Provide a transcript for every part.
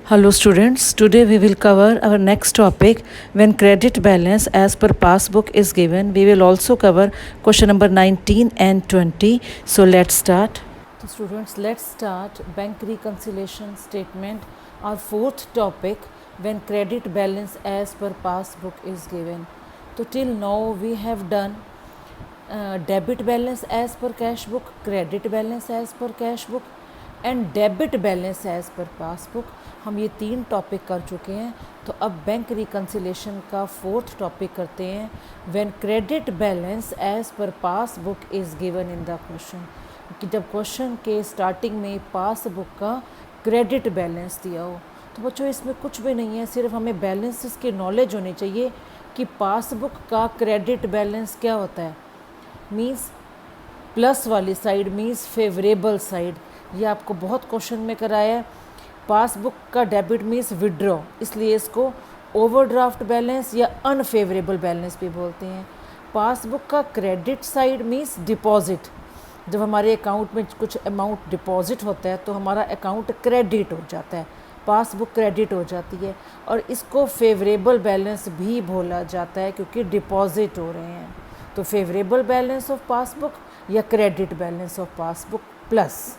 Hello students, today we will cover our next topic. When credit balance as per passbook is given, we will also cover question number 19 and 20. So let's start. So students, let's start bank reconciliation statement, our fourth topic, when credit balance as per passbook is given. So till now we have done debit balance as per cash book, credit balance as per cash book and debit balance as per passbook. हम ये 3 topic कर चुके हैं. तो अब bank reconciliation का 4th topic करते हैं. When credit balance as per passbook is given in the question, कि जब क्वेश्चन के स्टार्टिंग में पासबुक का क्रेडिट बैलेंस दिया हो. तो बच्चों इसमें कुछ भी नहीं है, सिर्फ हमें बैलेंसेस की नॉलेज होनी चाहिए कि पासबुक का क्रेडिट बैलेंस क्या होता है. मीन्स प्लस वाली साइड मीन्स फेवरेबल साइड. ये आपको बहुत क्वेश्चन में कराया है. पासबुक का डेबिट मीन्स विड्रॉ, इसलिए इसको ओवरड्राफ्ट बैलेंस या अनफेवरेबल बैलेंस भी बोलते हैं. पासबुक का क्रेडिट साइड मीन्स डिपॉजिट. जब हमारे अकाउंट में कुछ अमाउंट डिपॉजिट होता है तो हमारा अकाउंट क्रेडिट हो जाता है, पासबुक क्रेडिट हो जाती है. और इसको फेवरेबल बैलेंस भी बोला जाता है क्योंकि डिपॉजिट हो रहे हैं. तो फेवरेबल बैलेंस ऑफ पासबुक या credit balance of passbook plus.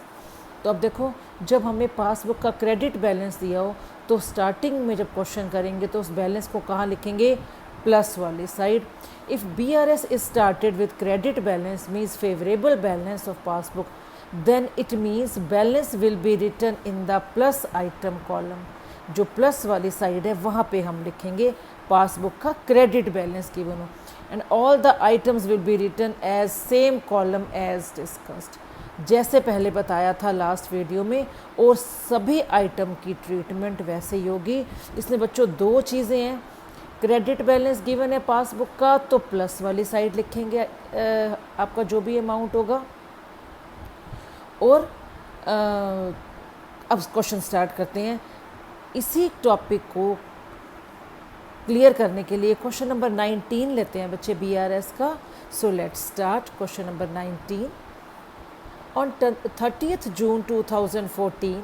तो अब देखो, जब हमें पासबुक का क्रेडिट बैलेंस दिया हो तो स्टार्टिंग में जब क्वेश्चन करेंगे तो उस बैलेंस को कहाँ लिखेंगे, प्लस वाली side. If BRS is started with credit balance means favourable balance of passbook, then it means balance will be written in the plus item column. जो प्लस वाली साइड है वहाँ पे हम लिखेंगे पासबुक का क्रेडिट बैलेंस गिवन हो. And all the items will be written as same column as discussed, जैसे पहले बताया था लास्ट वीडियो में. और सभी आइटम की ट्रीटमेंट वैसे ही होगी. इसमें बच्चों 2 चीज़ें हैं. क्रेडिट बैलेंस गिवन है पासबुक का तो प्लस वाली साइड लिखेंगे आपका जो भी अमाउंट होगा. और अब क्वेश्चन स्टार्ट करते हैं. इसी टॉपिक को क्लियर करने के लिए क्वेश्चन नंबर 19 लेते हैं बच्चे BRS का. So let's start question number 19. On 30th June 2014,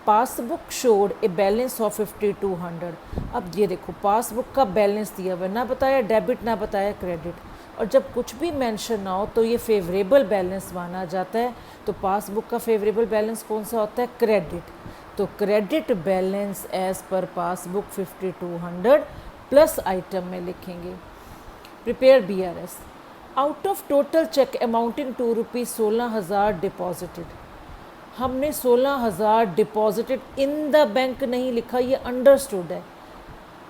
passbook showed a balance of 5200. अब ये देखो, पासबुक का बैलेंस दिया हुआ, ना बताया डेबिट ना बताया क्रेडिट. और जब कुछ भी मेंशन ना हो तो ये फेवरेबल बैलेंस माना जाता है. तो पासबुक का फेवरेबल बैलेंस कौन सा होता है, क्रेडिट. तो credit balance as per passbook 5200 plus item में लिखेंगे. Prepare BRS. Out of total cheque amounting to rupees 16,000 deposited. हमने 16,000 डिपॉजिटेड इन द बैंक नहीं लिखा, ये अंडरस्टूड है.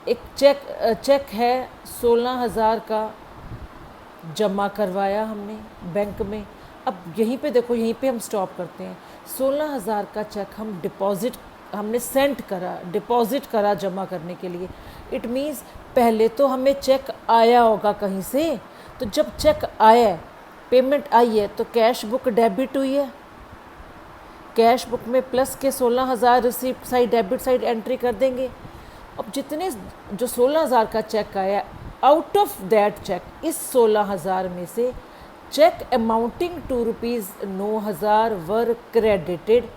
एक चेक है 16,000 का, जमा करवाया हमने बैंक में. अब यहीं पे देखो, यहीं पे हम स्टॉप करते हैं. 16,000 का चेक हम हमने सेंड करा, डिपॉजिट करा जमा करने के लिए. इट मीन्स पहले तो हमें चेक आया होगा कहीं से. तो जब चेक आया है, पेमेंट आई है, तो कैश बुक डेबिट हुई है. कैश बुक में प्लस के 16,000 receipt side debit side entry कर देंगे. अब जितने जो 16,000 का चेक आया, आउट ऑफ दैट चेक, इस 16,000 में से cheque amounting to rupees 9,000 were credited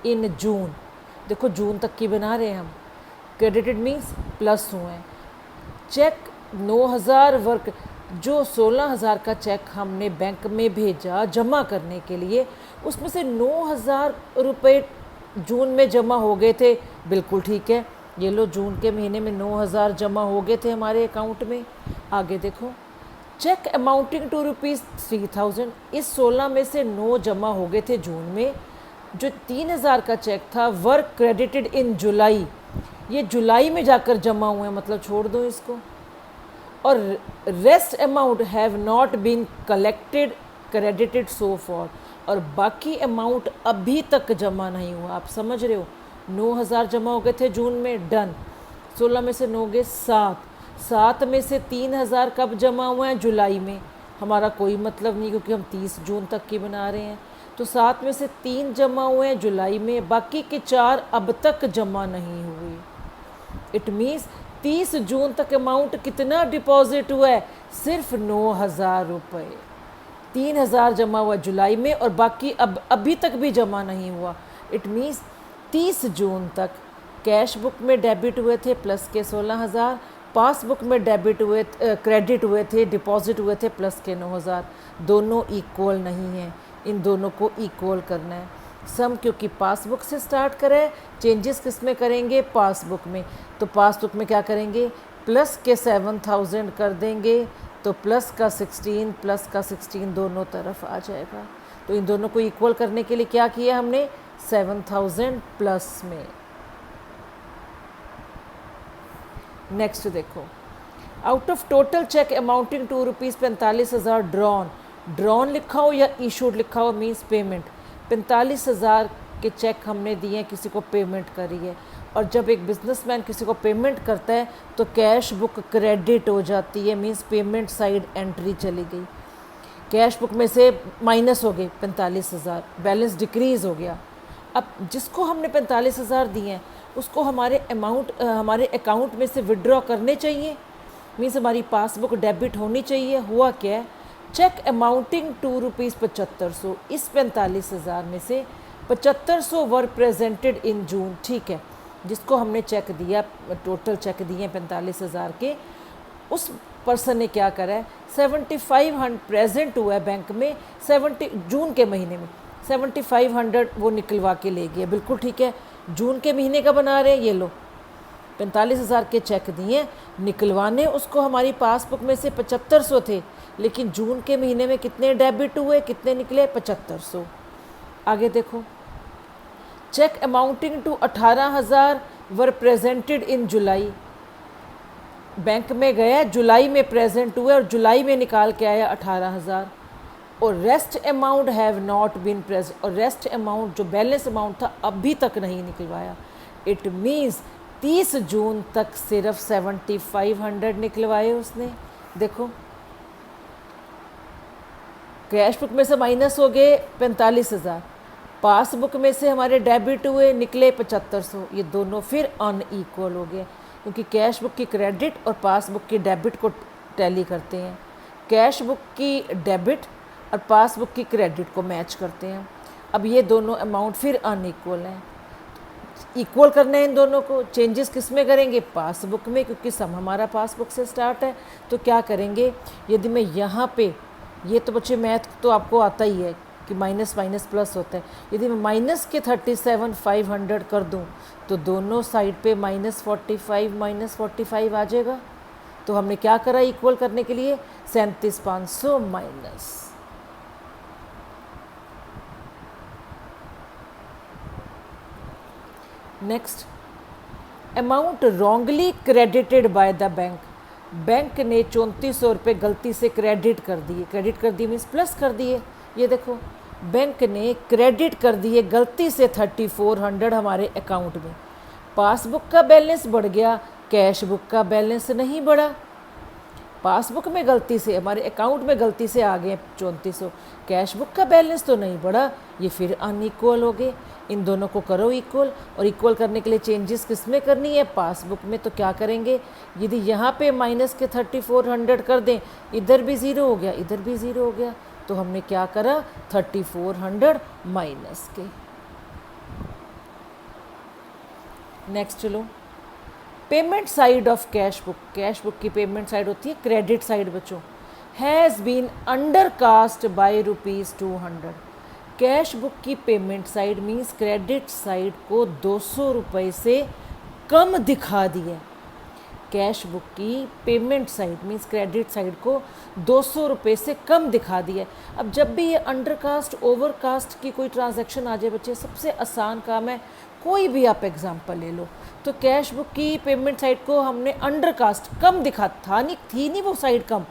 in June. देखो जून तक की बना रहे हैं हम. क्रेडिटेड मीन्स प्लस हुए हैं. चेक 9,000 वर्क, जो 16,000 का चेक हमने बैंक में भेजा जमा करने के लिए, उसमें से 9,000 रुपये जून में जमा हो गए थे. बिल्कुल ठीक है, ये लो जून के महीने में 9,000 जमा हो गए थे हमारे अकाउंट में. आगे देखो, चेक अमाउंटिंग टू रुपीज़ 3,000. इस 16 में से 9 जमा हो गए थे जून में. जो 3,000 का चेक था वर्क क्रेडिटेड इन जुलाई, ये जुलाई में जाकर जमा हुए हैं, मतलब छोड़ दो इसको. और rest amount have not been collected credited so far. और बाकी अमाउंट अभी तक जमा नहीं हुआ. आप समझ रहे हो, 9,000 जमा हो गए थे जून में, डन. 16 में से 9 गए 7 में से 3,000 कब जमा हुए हैं, जुलाई में. हमारा कोई मतलब नहीं क्योंकि हम 30 जून तक की बना रहे हैं. तो 7 में से 3 जमा हुए हैं जुलाई में, बाकी के 4 अब तक जमा नहीं हुए. इट मीन्स 30 जून तक अमाउंट कितना डिपॉजिट हुआ है, सिर्फ 9,000 रुपये. 3,000 जमा हुआ जुलाई में और बाकी अब अभी तक भी जमा नहीं हुआ. इट मीन्स 30 जून तक कैश बुक में डेबिट हुए थे प्लस के 16,000, पासबुक में डेबिट हुए क्रेडिट हुए थे, डिपॉजिट हुए थे प्लस के 9,000। दोनों इक्वल नहीं हैं, इन दोनों को इक्वल करना है। सम क्योंकि पासबुक से स्टार्ट करें, चेंजेस किस में करेंगे, पासबुक में। तो पासबुक में क्या करेंगे, प्लस के 7,000 कर देंगे, तो प्लस का 16 दोनों तरफ आ जाएगा। तो इन दोनों को इक्वल करने के लिए क्या किया हमने, 7,000 प्लस में। नेक्स्ट देखो, out of total cheque amounting to ₹45,000 drawn लिखा हो या इशूड लिखा हो मीन्स पेमेंट। 45,000 के चेक हमने दिए हैं, किसी को पेमेंट करी है। और जब एक बिजनेसमैन किसी को पेमेंट करता है तो कैश बुक क्रेडिट हो जाती है, मीन्स पेमेंट साइड एंट्री चली गई। कैश बुक में से माइनस हो गए 45,000, बैलेंस डिक्रीज़ हो गया। अब जिसको हमने 45,000 दिए हैं उसको हमारे अकाउंट में से विड्रॉ करने चाहिए, मीन्स हमारी पासबुक डेबिट होनी चाहिए। हुआ क्या है, चेक अमाउंटिंग टू ₹7500, इस 45,000 में से 7500 वर प्रेजेंटेड इन जून। ठीक है, जिसको हमने चेक दिया, टोटल चेक दिए 45,000 के, उस पर्सन ने क्या करा है, 7500 प्रेजेंट हुआ है बैंक में, जून के महीने में 7500 वो निकलवा के ले गए। बिल्कुल ठीक है, जून के महीने का बना रहे हैं, ये लो 45,000 के चेक दिए, निकलवाने उसको हमारी पासबुक में से 7500 थे, लेकिन जून के महीने में कितने डेबिट हुए, कितने निकले, 7500। आगे देखो, cheque amounting to 18,000 were presented in July. Bank में गया, जुलाई में प्रेजेंट हुए और जुलाई में निकाल के आया 18,000। और rest amount have not been present, और रेस्ट अमाउंट जो बैलेंस अमाउंट था अभी तक नहीं निकलवाया। इट मीन्स 30 जून तक सिर्फ 7500 निकलवाए उसने। देखो, कैश बुक में से माइनस हो गए 45,000, पासबुक में से हमारे डेबिट हुए, निकले 7500। ये दोनों फिर अनइक्वल हो गए, क्योंकि कैश बुक की क्रेडिट और पासबुक की डेबिट को टैली करते हैं, कैश बुक की डेबिट और पासबुक की क्रेडिट को मैच करते हैं। अब ये दोनों अमाउंट फिर अनइक्वल हैं, इक्वल करना है इन दोनों को। चेंजेस किस में करेंगे, पासबुक में, क्योंकि सम हमारा पासबुक से स्टार्ट है। तो क्या करेंगे, यदि मैं यहाँ पे, ये तो बच्चे मैथ तो आपको आता ही है कि माइनस माइनस प्लस होता है, यदि मैं माइनस के 37,500 कर दूँ तो दोनों साइड पे -45 आ जाएगा। तो हमने क्या करा इक्वल करने के लिए, 37,500 minus. Next, amount wrongly credited by the bank. Bank ने 3400 रुपये गलती से क्रेडिट कर दिए। क्रेडिट कर दिए मीन्स प्लस कर दिए। ये देखो, बैंक ने क्रेडिट कर दिए गलती से 3400 हमारे अकाउंट में। पासबुक का बैलेंस बढ़ गया, कैश बुक का बैलेंस नहीं बढ़ा। पासबुक में गलती से, हमारे अकाउंट में गलती से आ गए 3400, कैश बुक का बैलेंस तो नहीं बढ़ा, ये फिर अनइक्वल हो गए। इन दोनों को करो इक्वल, और इक्वल करने के लिए चेंजेस किस में करनी है, पासबुक में। तो क्या करेंगे, यदि यहाँ पे माइनस के 3400 कर दें, इधर भी ज़ीरो हो गया, इधर भी ज़ीरो हो गया, तो हमने क्या करा, 3400 माइनस के। नेक्स्ट चलो, payment side of cash book. Cash book की पेमेंट साइड होती है क्रेडिट साइड बच्चों। Has been undercast by ₹200। Cash book की payment side means credit side को 200 रुपये से कम दिखा दिया। कैश बुक की payment side means credit side को 200 रुपये से कम दिखा दिया। अब जब भी ये अंडरकास्ट ओवरकास्ट की कोई ट्रांजैक्शन आ जाए बच्चे, सबसे आसान काम है, कोई भी आप एग्जांपल ले लो। तो कैश बुक की पेमेंट साइड को हमने अंडरकास्ट कम दिखा, थी नहीं वो साइड कम,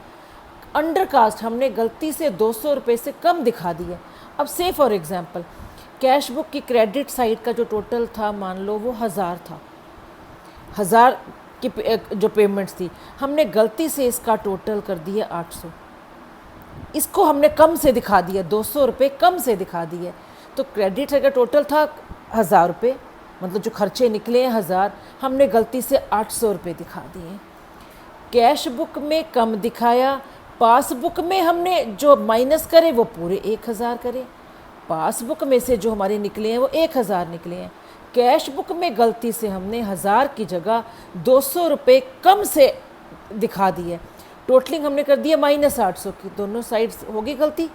अंडरकास्ट हमने गलती से 200 रुपये से कम दिखा दिया। अब से फॉर एग्जांपल, कैश बुक की क्रेडिट साइड का जो टोटल था, मान लो वो 1000 था, 1000 की जो पेमेंट्स थी, हमने गलती से इसका टोटल कर दिया 800। इसको हमने कम से दिखा दिया, 200 रुपये कम से दिखा दिया। तो क्रेडिट साइड का टोटल था 1000 रुपये, मतलब जो खर्चे निकले हैं 1000, हमने गलती से 800 रुपये दिखा दिए। कैश बुक में कम दिखाया, पासबुक में हमने जो माइनस करे वो पूरे 1000 करे। पासबुक में से जो हमारे निकले हैं वो 1000 निकले हैं, कैश बुक में गलती से हमने 1000 की जगह 200 रुपये कम से दिखा दी है। टोटलिंग हमने कर दी है -800 की, दोनों साइड्स होगी गलती,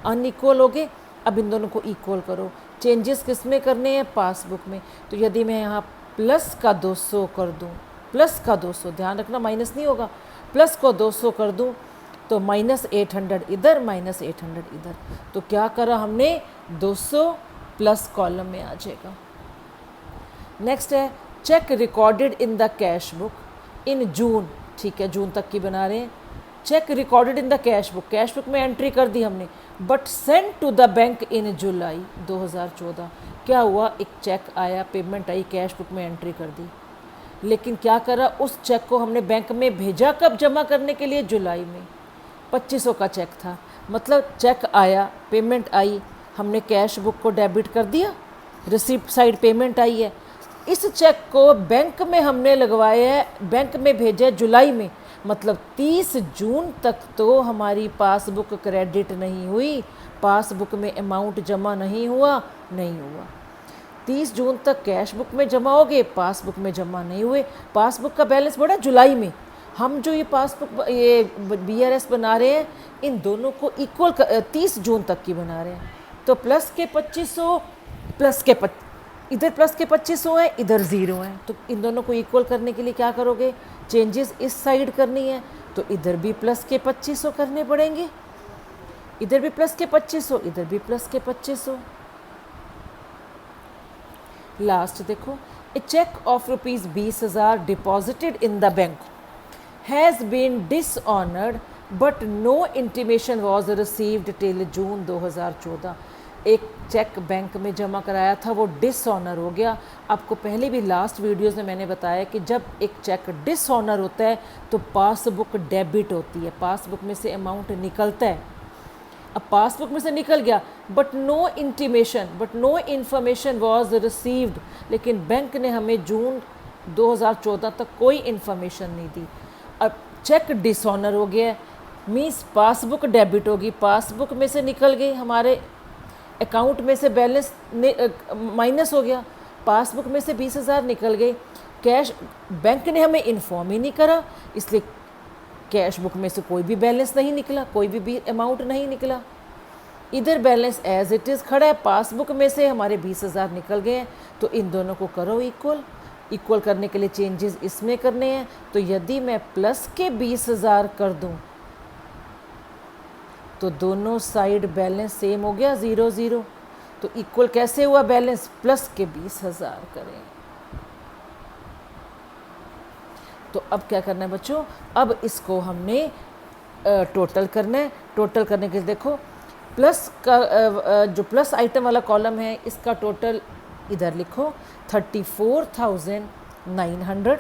अनइक्वल हो गए। अब इन दोनों को इक्वल करो। चेंजेस किस में करने हैं? पासबुक में। तो यदि मैं यहाँ प्लस का 200 कर दूँ, प्लस का 200, ध्यान रखना माइनस नहीं होगा, प्लस को 200 कर दूँ तो -800 इधर, -800 इधर, तो क्या करा हमने? 200 प्लस कॉलम में आ जाएगा। नेक्स्ट है cheque recorded in the cash book in June, ठीक है, जून तक की बना रहे हैं। Cheque recorded in the cash book में एंट्री कर दी हमने, but send to the bank in July 2014। क्या हुआ? एक चेक आया, पेमेंट आई, कैश बुक में एंट्री कर दी, लेकिन क्या करा? उस चेक को हमने बैंक में भेजा कब जमा करने के लिए? जुलाई में। 2500 का चेक था, मतलब चेक आया, पेमेंट आई, हमने कैश बुक को डेबिट कर दिया, रिसिप्ट साइड पेमेंट आई है। इस चेक को बैंक में हमने लगवाया है, बैंक में भेजा जुलाई में, मतलब 30 जून तक तो हमारी पासबुक क्रेडिट नहीं हुई, पासबुक में अमाउंट जमा नहीं हुआ, 30 जून तक कैश बुक में जमा हो गए, पासबुक में जमा नहीं हुए। पासबुक का बैलेंस बढ़ा जुलाई में। हम जो ये पासबुक ये BRS बना रहे हैं, इन दोनों को इक्वल 30 जून तक की बना रहे हैं। तो प्लस के 2500 प्लस के इधर प्लस के 2500 है, इधर 0 है, तो इन दोनों को इक्वल करने के लिए क्या करोगे? चेंजेस इस साइड करनी है, तो इधर भी प्लस के 2500 करने पड़ेंगे, इधर भी प्लस के 2500, इधर भी प्लस के 2500। लास्ट देखो, a cheque of ₹20,000 deposited in the bank has been dishonoured but no intimation was received till June 2014। एक चेक बैंक में जमा कराया था, वो डिसऑनर हो गया। आपको पहले भी लास्ट वीडियोस में मैंने बताया कि जब एक चेक डिसऑनर होता है तो पासबुक डेबिट होती है, पासबुक में से अमाउंट निकलता है। अब पासबुक में से निकल गया, but no information was received, लेकिन बैंक ने हमें जून 2014 तक कोई इन्फॉर्मेशन नहीं दी। अब चेक डिसऑनर हो गया, मीन्स पासबुक डेबिट होगी, पासबुक में से निकल गई, हमारे अकाउंट में से बैलेंस माइनस हो गया, पासबुक में से 20,000 निकल गए, कैश बैंक ने हमें इन्फॉर्म ही नहीं करा, इसलिए कैश बुक में से कोई भी बैलेंस नहीं निकला, कोई भी अमाउंट नहीं निकला। इधर बैलेंस एज इट इज़ खड़ा है, पासबुक में से हमारे 20,000 निकल गए हैं, तो इन दोनों को करो इक्वल करने के लिए चेंजेस इसमें करने हैं। तो यदि मैं प्लस के 20,000 कर दूं तो दोनों साइड बैलेंस सेम हो गया, 0-0। तो इक्वल कैसे हुआ बैलेंस? प्लस के 20,000 करें। तो अब क्या करना है बच्चों? अब इसको हमने टोटल करना है। टोटल करने के लिए देखो, प्लस का जो प्लस आइटम वाला कॉलम है, इसका टोटल इधर लिखो 34,900।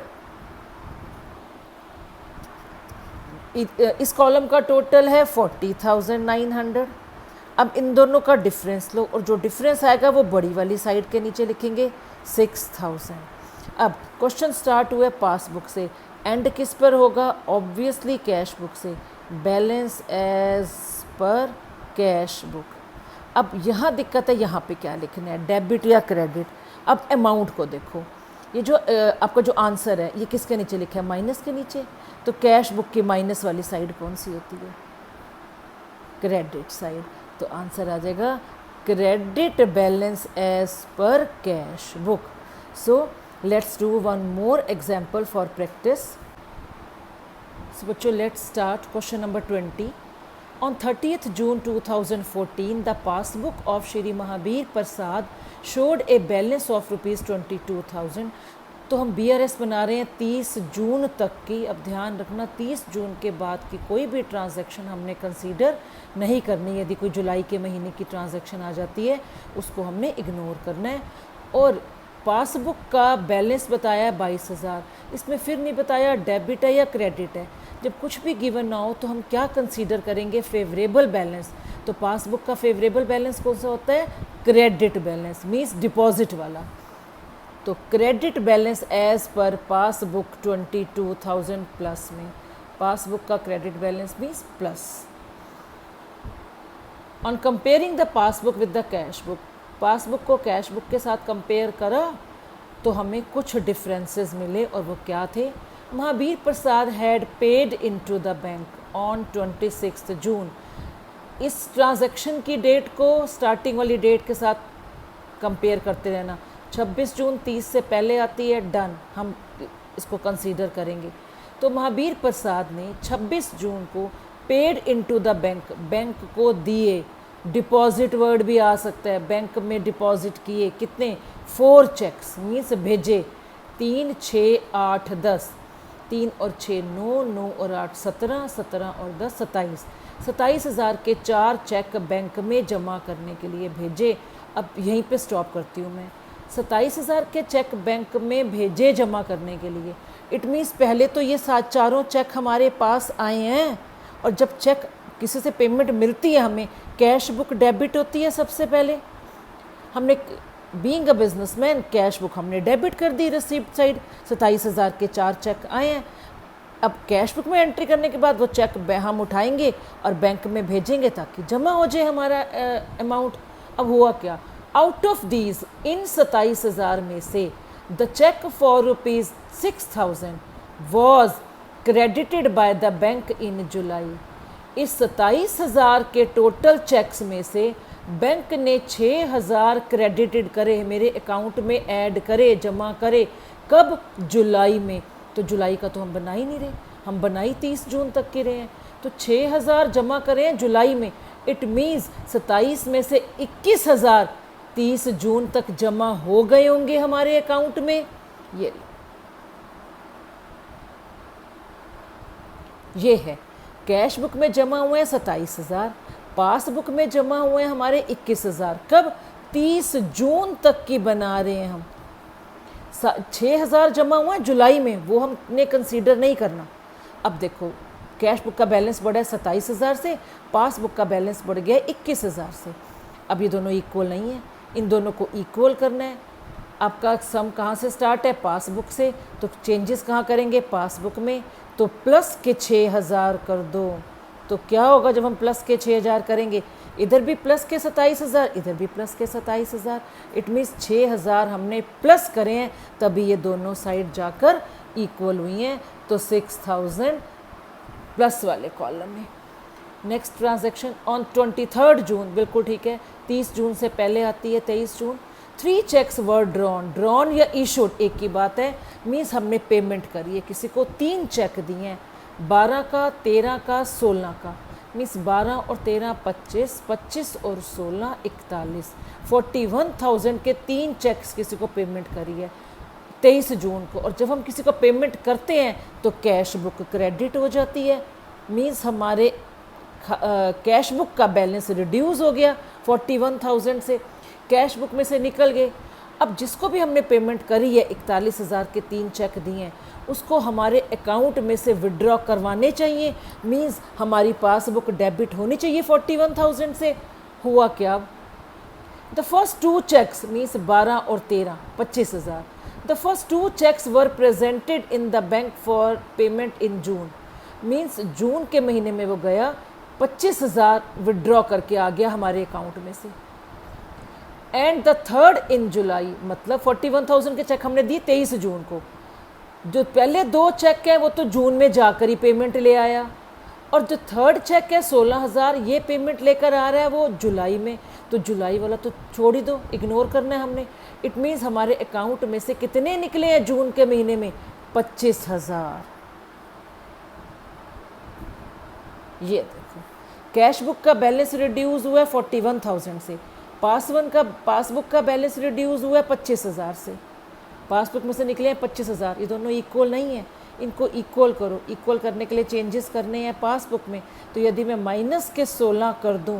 इस कॉलम का टोटल है 40,900। अब इन दोनों का डिफरेंस लो, और जो डिफरेंस आएगा वो बड़ी वाली साइड के नीचे लिखेंगे 6,000। अब क्वेश्चन स्टार्ट हुए पासबुक से, एंड किस पर होगा? ऑब्वियसली कैश बुक से, balance as per cash book. अब यहाँ दिक्कत है, यहाँ पे क्या लिखना है, डेबिट या क्रेडिट। अब अमाउंट को देखो, ये जो आपका जो आंसर है ये किसके नीचे लिखा है? माइनस के नीचे। तो कैश बुक की माइनस वाली साइड कौन सी होती है? Credit side. तो आंसर आ जाएगा credit balance as per cash book. So let's do one more example for practice. So बच्चों, let's start question number 20। On 30th June 2014, the passbook of Shri Mahabir Prasad showed a balance of ₹22,000। तो हम BRS बना रहे हैं 30 जून तक की। अब ध्यान रखना, 30 जून के बाद की कोई भी ट्रांजैक्शन हमने कंसीडर नहीं करनी। यदि कोई जुलाई के महीने की ट्रांजैक्शन आ जाती है, उसको हमने इग्नोर करना है। और पासबुक का बैलेंस बताया 22,000, इसमें फिर नहीं बताया डेबिट है या क्रेडिट है। जब कुछ भी गिवन ना हो तो हम क्या कंसीडर करेंगे? Favourable balance. तो पासबुक का फेवरेबल बैलेंस कौन सा होता है? क्रेडिट बैलेंस, मीन्स डिपॉजिट वाला। तो credit balance as per passbook 22,000 plus में, पासबुक का credit balance means plus. On comparing the passbook with the cash book, passbook को कैश बुक के साथ कंपेयर करा तो हमें कुछ डिफरेंसेस मिले और वो क्या थे। Mahavir Prasad had paid into the bank on 26 June. इस ट्रांजैक्शन की डेट को स्टार्टिंग वाली डेट के साथ कंपेयर करते रहना। 26 जून 30 से पहले आती है, डन, हम इसको कंसीडर करेंगे। तो महावीर प्रसाद ने 26 जून को paid into the bank, bank को दिए, डिपॉजिट वर्ड भी आ सकता है, बैंक में डिपॉजिट किए कितने, 4 चेक्स, मीन्स भेजे 3, 6, 8, 10, 3 और 6 9, 9 और 8 17, 17 और 10 27, 27,000 के 4 चेक बैंक में जमा करने के लिए भेजे। अब यहीं पे स्टॉप करती हूँ मैं। 27,000 के चेक बैंक में भेजे जमा करने के लिए, इट मीन्स पहले तो ये चारों चेक हमारे पास आए हैं, और जब चेक किसी से पेमेंट मिलती है हमें कैश बुक डेबिट होती है। सबसे पहले हमने being a businessman cash book हमने डेबिट कर दी रिसीप्ट साइड। 27,000 के 4 चेक आए हैं। अब कैश बुक में एंट्री करने के बाद वो चेक हम उठाएंगे और बैंक में भेजेंगे ताकि जमा हो जाए हमारा अमाउंट। अब हुआ क्या, आउट ऑफ दीज, इन 27,000 में से the cheque for ₹6,000 was credited by the bank in July. इस 27,000 के टोटल चेक्स में से बैंक ने 6,000 क्रेडिटेड करे, मेरे अकाउंट में ऐड करे, जमा करे। कब, जुलाई में। तो जुलाई का तो हम बना ही नहीं रहे, हम बनाई 30 जून तक के रहे हैं। तो 6,000 जमा करें जुलाई में, इट मीन्स 27 में से 21,000 30 जून तक जमा हो गए होंगे हमारे अकाउंट में। ये है, कैश बुक में जमा हुए हैं 27,000, पासबुक में जमा हुए हैं हमारे 21,000। कब, 30 जून तक की बना रहे हैं हम। 6,000 जमा हुए हैं जुलाई में, वो हमने कंसीडर नहीं करना। अब देखो, कैश बुक का बैलेंस बढ़ा है 27,000 से, पासबुक का बैलेंस बढ़ गया 21,000 से। अब ये दोनों इक्वल नहीं है, इन दोनों को इक्वल करना है। आपका सम कहाँ से स्टार्ट है, पासबुक से, तो चेंजेस कहाँ करेंगे, पासबुक में। तो प्लस के 6,000 कर दो, तो क्या होगा जब हम प्लस के 6,000 करेंगे, इधर भी प्लस के 27,000, इधर भी प्लस के 27,000। इट मीन्स 6,000 हमने प्लस करे हैं, तभी ये दोनों साइड जाकर इक्वल हुई हैं। तो 6,000 प्लस वाले कॉलम में। नेक्स्ट ट्रांजैक्शन ऑन 23 जून, बिल्कुल ठीक है, 30 जून से पहले आती है 23 जून। 3 चेक्स वर ड्रॉन, ड्रॉन या इशूड एक ही बात है, मीन्स हमने पेमेंट करी है किसी को। 3 चेक दिए हैं, 12 का, 13 का, 16 का, मीन्स 12 और 13 25, 25 और 16 41, 41,000 के 3 चेक्स किसी को पेमेंट करी है 23 जून को। और जब हम किसी को पेमेंट करते हैं तो कैश बुक क्रेडिट हो जाती है, मीन्स हमारे कैश बुक का बैलेंस रिड्यूस हो गया 41,000 से, कैश बुक में से निकल गए। अब जिसको भी हमने पेमेंट करी है 41,000 के 3 चेक दिए हैं, उसको हमारे अकाउंट में से विड्रॉ करवाने चाहिए, मीन्स हमारी पासबुक डेबिट होनी चाहिए 41,000 से। हुआ क्या, द फर्स्ट 2 चेक्स मीन्स 12 और 13 25,000, the first 2 cheques were presented in the bank for payment in June, means जून के महीने में वो गया, 25,000 विड्रॉ करके आ गया हमारे अकाउंट में से। एंड द थर्ड इन जुलाई, मतलब 41,000 के चेक हमने दिए 23 जून को, जो पहले 2 चेक है वो तो जून में जाकर ही पेमेंट ले आया, और जो थर्ड चेक है 16,000 ये पेमेंट लेकर आ रहा है वो जुलाई में। तो जुलाई वाला तो छोड़ ही दो, इग्नोर करना है हमने। इट मीन्स हमारे अकाउंट में से कितने निकले हैं जून के महीने में, 25,000। ये देखो, कैश बुक का बैलेंस रिड्यूस हुआ है 41,000 से, पासबुक का बैलेंस रिड्यूस हुआ है 25,000 से, पासबुक में से निकले हैं 25,000। ये दोनों इक्वल नहीं है, इनको इक्वल करो। इक्वल करने के लिए चेंजेस करने हैं पासबुक में, तो यदि मैं माइनस के 16 कर दूं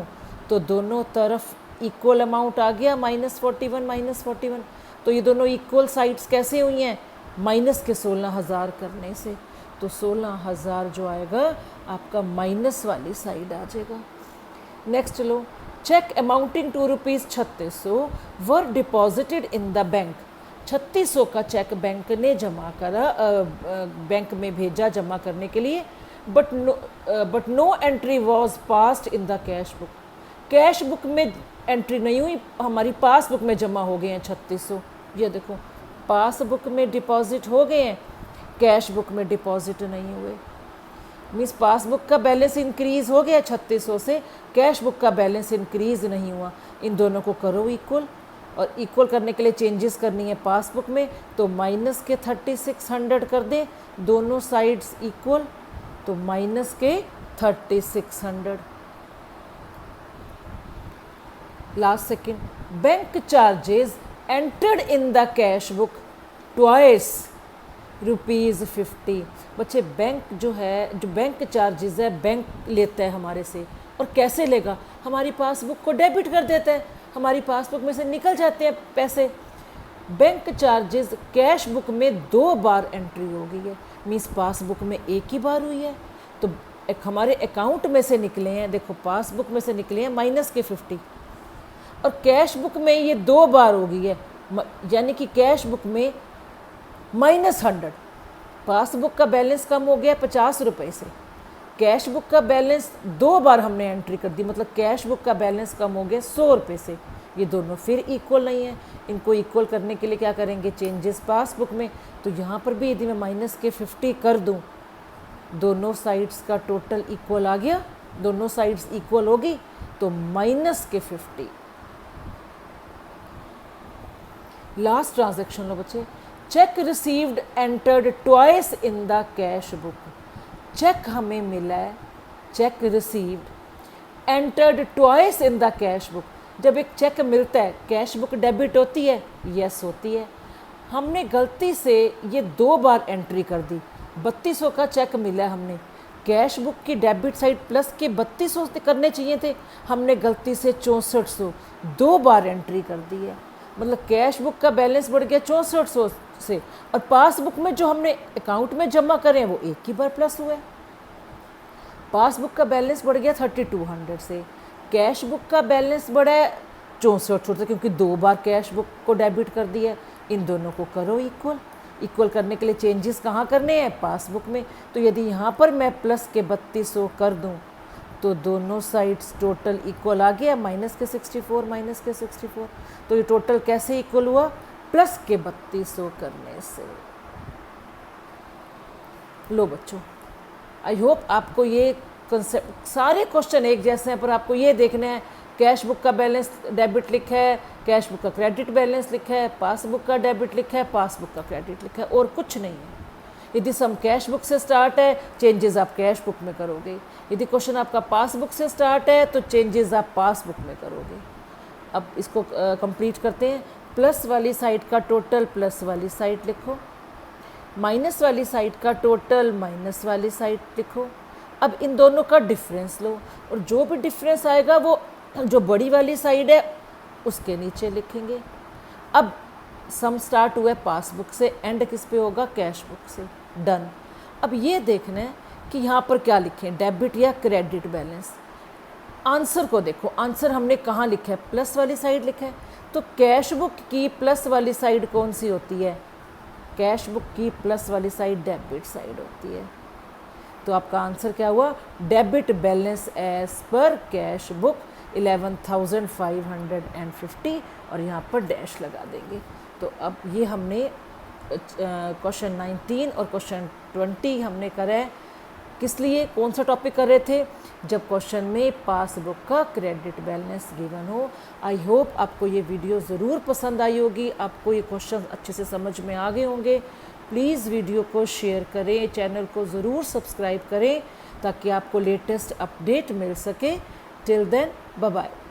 तो दोनों तरफ इक्वल अमाउंट आ गया, -41 तो ये दोनों इक्वल साइड्स कैसे हुई हैं, माइनस के 16,000 करने से। तो 16,000 जो आएगा आपका माइनस वाली साइड आ जाएगा। नेक्स्ट लो, cheque amounting to ₹3600 were deposited in the bank. 3600 का चेक बैंक ने जमा करा, बैंक में भेजा जमा करने के लिए, but no entry was passed in the cash book. Cash book में एंट्री नहीं हुई, हमारी पासबुक में जमा हो गए हैं 3600। ये देखो, पासबुक में डिपॉजिट हो गए हैं, कैश बुक में डिपॉजिट नहीं हुए। मीन्स पासबुक का बैलेंस इंक्रीज़ हो गया 3600 से, कैश बुक का बैलेंस इंक्रीज़ नहीं हुआ। इन दोनों को करो इक्वल, और इक्वल करने के लिए चेंजेस करनी है पासबुक में, तो माइनस के 3600 कर दें, दोनों साइड्स इक्वल, तो माइनस के 3600। Last second, bank charges entered in the cash book twice ₹50। बच्चे बैंक जो है, जो बैंक चार्जेस है बैंक लेता है हमारे से, और कैसे लेगा, हमारी पासबुक को डेबिट कर देता है, हमारी पासबुक में से निकल जाते हैं पैसे। बैंक चार्जेस कैश बुक में 2 बार एंट्री हो गई है, मीन्स पासबुक में एक ही बार हुई है। तो एक हमारे अकाउंट में से निकले हैं, देखो पासबुक में से निकले हैं माइनस के 50, और कैश बुक में ये 2 बार हो गई है, यानी कि कैश बुक में -100। पासबुक का बैलेंस कम हो गया 50 रुपये से, कैश बुक का बैलेंस 2 बार हमने एंट्री कर दी, मतलब कैश बुक का बैलेंस कम हो गया 100 रुपये से। ये दोनों फिर इक्वल नहीं है, इनको इक्वल करने के लिए क्या करेंगे, चेंजेस पासबुक में। तो यहाँ पर भी यदि मैं माइनस के 50 कर दूँ, दोनों साइड्स का टोटल इक्वल आ गया, दोनों साइड्स इक्वल होगी, तो माइनस के 50। लास्ट ट्रांजैक्शन लो बच्चे, cheque received entered twice in the cash book. Cheque हमें मिला है, cheque received entered twice in the cash book. जब एक चेक मिलता है, कैश बुक डेबिट होती है, यस होती है, हमने गलती से ये 2 बार एंट्री कर दी। 3200 का चेक मिला है हमने, कैश बुक की डेबिट साइड प्लस के 3200 करने चाहिए थे, हमने गलती से 6400 2 बार एंट्री कर दी है। मतलब कैश बुक का बैलेंस बढ़ गया 6400 से, और पासबुक में जो हमने अकाउंट में जमा करें वो एक ही बार प्लस हुआ है। पासबुक का बैलेंस बढ़ गया 3200 से, कैश बुक का बैलेंस बढ़ा है 6400 से, क्योंकि 2 बार कैश बुक को डेबिट कर दिया है। इन दोनों को करो इक्वल, इक्वल करने के लिए चेंजेस कहाँ करने हैं, पासबुक में। तो यदि यहाँ पर मैं प्लस के 3200 कर दूँ, तो दोनों साइड्स टोटल इक्वल आ गया, माइनस के 64 माइनस के 64। तो ये टोटल कैसे इक्वल हुआ, प्लस के 3200 करने से। लो बच्चों, आई होप आपको ये कंसेप्ट, सारे क्वेश्चन एक जैसे हैं, पर आपको ये देखना है कैश बुक का बैलेंस डेबिट लिखा है, कैश बुक का क्रेडिट बैलेंस लिखा है, पासबुक का डेबिट लिखा है, पासबुक का क्रेडिट लिखा है, और कुछ नहीं है। यदि सम कैश बुक से स्टार्ट है, चेंजेस आप कैश बुक में करोगे। यदि क्वेश्चन आपका पासबुक से स्टार्ट है, तो चेंजेस आप पासबुक में करोगे। अब इसको कंप्लीट करते हैं। प्लस वाली साइड का टोटल प्लस वाली साइड लिखो, माइनस वाली साइड का टोटल माइनस वाली साइड लिखो। अब इन दोनों का डिफरेंस लो, और जो भी डिफरेंस आएगा वो जो बड़ी वाली साइड है उसके नीचे लिखेंगे। अब सम स्टार्ट हुआ है पासबुक से, एंड किस पे होगा, कैश बुक से। डन। अब ये देखना है कि यहाँ पर क्या लिखें, डेबिट या क्रेडिट बैलेंस। आंसर को देखो, आंसर हमने कहाँ लिखा है, प्लस वाली साइड लिखा है। तो कैश बुक की प्लस वाली साइड कौन सी होती है, कैश बुक की प्लस वाली साइड डेबिट साइड होती है। तो आपका आंसर क्या हुआ, debit balance as per cash book 11,550, और यहाँ पर डैश लगा देंगे। तो अब ये हमने क्वेश्चन 19 और क्वेश्चन 20 हमने करा है। किस लिए, कौन सा टॉपिक कर रहे थे, जब क्वेश्चन में पासबुक का क्रेडिट बैलेंस गिवन हो। आई होप आपको ये वीडियो ज़रूर पसंद आई होगी, आपको ये क्वेश्चन अच्छे से समझ में आ गए होंगे। प्लीज़ वीडियो को शेयर करें, चैनल को ज़रूर सब्सक्राइब करें ताकि आपको लेटेस्ट अपडेट मिल सके। Till then, bye bye.